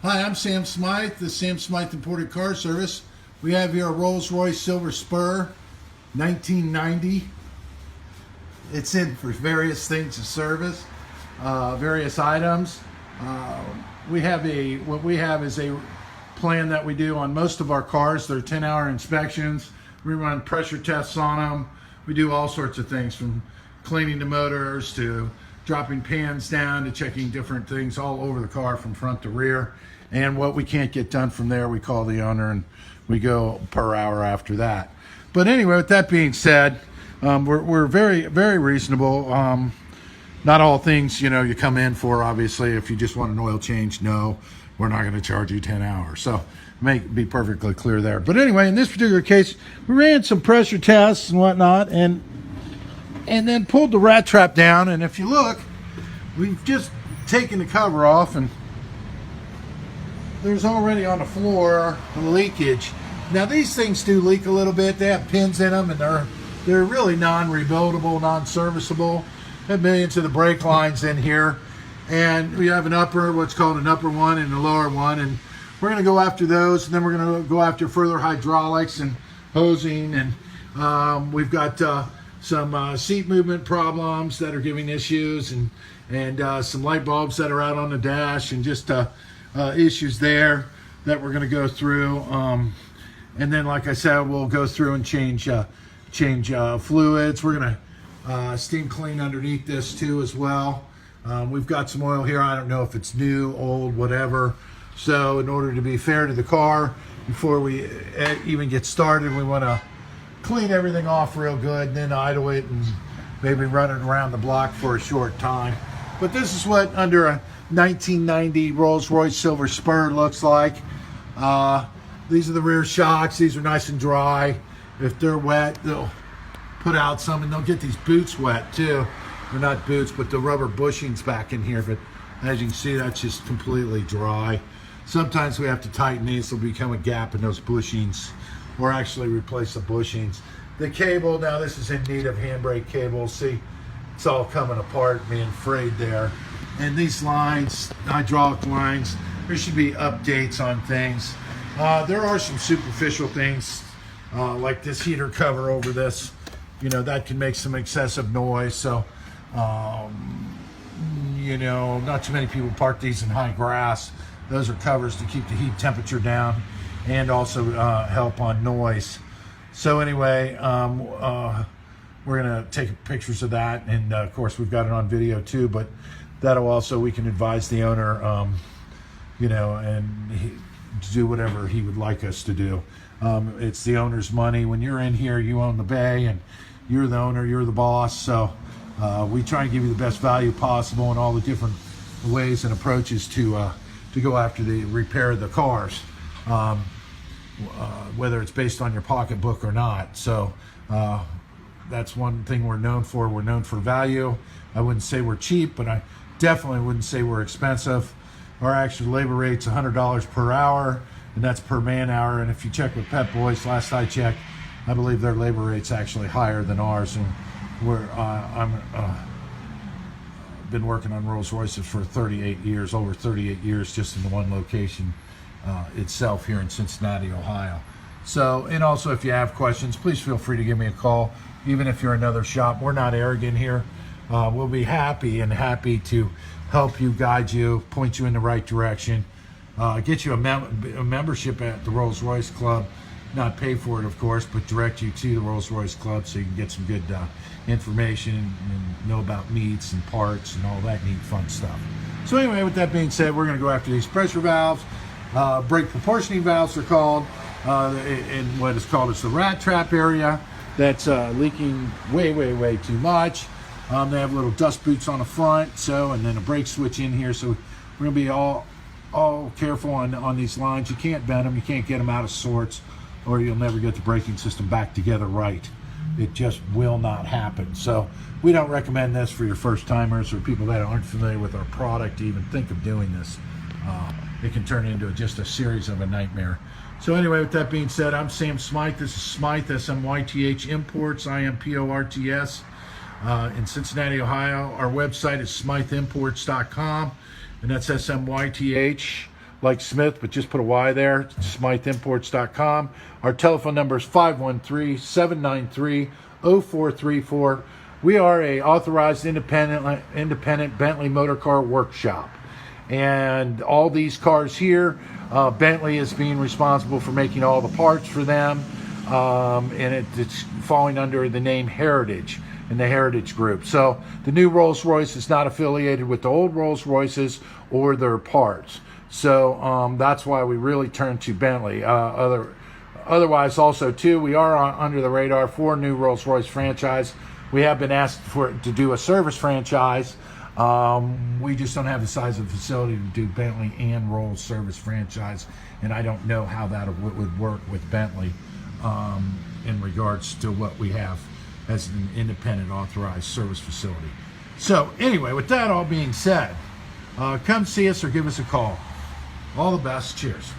Hi, I'm Sam Smyth, the Sam Smyth Imported Car Service. We have here a Rolls-Royce Silver Spur, 1990. It's in for various things of service, various items. What we have is a plan that we do on most of our cars. They're 10-hour inspections. We run pressure tests on them. We do all sorts of things, from cleaning the motors to dropping pans down to checking different things all over the car from front to rear. And what we can't get done from there, we call the owner and we go per hour after that. But anyway, with that being said, we're very, very reasonable. Not all things, you come in for, obviously. If you just want an oil change, no, we're not going to charge you 10 hours. So make be perfectly clear there. But anyway, in this particular case, we ran some pressure tests and whatnot, and then pulled the rat trap down. And if you look, we've just taken the cover off, and there's already on the floor a leakage. Now these things do leak a little bit. They have pins in them, and they're really non-rebuildable, non-serviceable. Have millions of the brake lines in here, and we have what's called an upper one and a lower one, and we're going to go after those, and then we're going to go after further hydraulics and hosing, and we've got some seat movement problems that are giving issues, and some light bulbs that are out on the dash, and just issues there that we're going to go through. And then, like I said, we'll go through and change fluids. We're going to steam clean underneath this too as well. We've got some oil here. I don't know if it's new, old, whatever. So in order to be fair to the car, before we even get started, we want to clean everything off real good, and then idle it and maybe run it around the block for a short time. But this is what under a 1990 Rolls-Royce Silver Spur looks like. These are the rear shocks. These are nice and dry. If they're wet, they'll put out some, and they'll get these boots wet too. They're not boots, but the rubber bushings back in here. But as you can see, that's just completely dry. Sometimes we have to tighten these. There'll become a gap in those bushings, or actually replace the bushings. The cable, now this is in need of handbrake cable. See, it's all coming apart, being frayed there. And these lines, hydraulic lines, there should be updates on things. There are some superficial things, like this heater cover over this, that can make some excessive noise. So, not too many people park these in high grass. Those are covers to keep the heat temperature down and also help on noise. So anyway, we're going to take pictures of that, and of course we've got it on video too, but that'll also, we can advise the owner, and to do whatever he would like us to do. It's the owner's money. When you're in here, you own the bay, and you're the owner, you're the boss. So we try and give you the best value possible, and all the different ways and approaches to go after the repair of the cars, whether it's based on your pocketbook or not. So that's one thing we're known for. We're known for value. I wouldn't say we're cheap, but I definitely wouldn't say we're expensive. Our actual labor rate's $100 per hour, and that's per man hour. And if you check with Pep Boys, last I checked, I believe their labor rate's actually higher than ours. And I've been working on Rolls Royces for 38 years, over 38 years, just in the one location itself here in Cincinnati, Ohio. So, and also if you have questions, please feel free to give me a call. Even if you're another shop, we're not arrogant here. We'll be happy to help you, guide you, point you in the right direction, get you a membership at the Rolls-Royce Club. Not pay for it, of course, but direct you to the Rolls-Royce Club so you can get some good information and know about meats and parts and all that neat fun stuff. So anyway, with that being said, we're going to go after these pressure valves. Brake proportioning valves are called, in what is called as the rat trap area. That's leaking way too much. They have little dust boots on the front, and then a brake switch in here. So we're going to be all careful on these lines. You can't bend them, you can't get them out of sorts, or you'll never get the braking system back together right. It just will not happen. So we don't recommend this for your first timers or people that aren't familiar with our product to even think of doing this. It can turn into just a series of a nightmare. So anyway, with that being said, I'm Sam Smyth. This is Smyth, S-M-Y-T-H Imports, I-M-P-O-R-T-S, in Cincinnati, Ohio. Our website is smythimports.com, and that's S-M-Y-T-H like Smyth, but just put a Y there. SmythImports.com. Our telephone number is 513-793-0434. We are a authorized independent Bentley motorcar workshop. And all these cars here, Bentley is being responsible for making all the parts for them. And it's falling under the name Heritage in the Heritage Group. So the new Rolls-Royce is not affiliated with the old Rolls-Royces or their parts. So that's why we really turn to Bentley. Otherwise, also too, we are under the radar for new Rolls-Royce franchise. We have been asked to do a service franchise. We just don't have the size of the facility to do Bentley and Rolls service franchise, and I don't know how that would work with Bentley in regards to what we have as an independent authorized service facility. So anyway, with that all being said, come see us or give us a call. All the best. Cheers.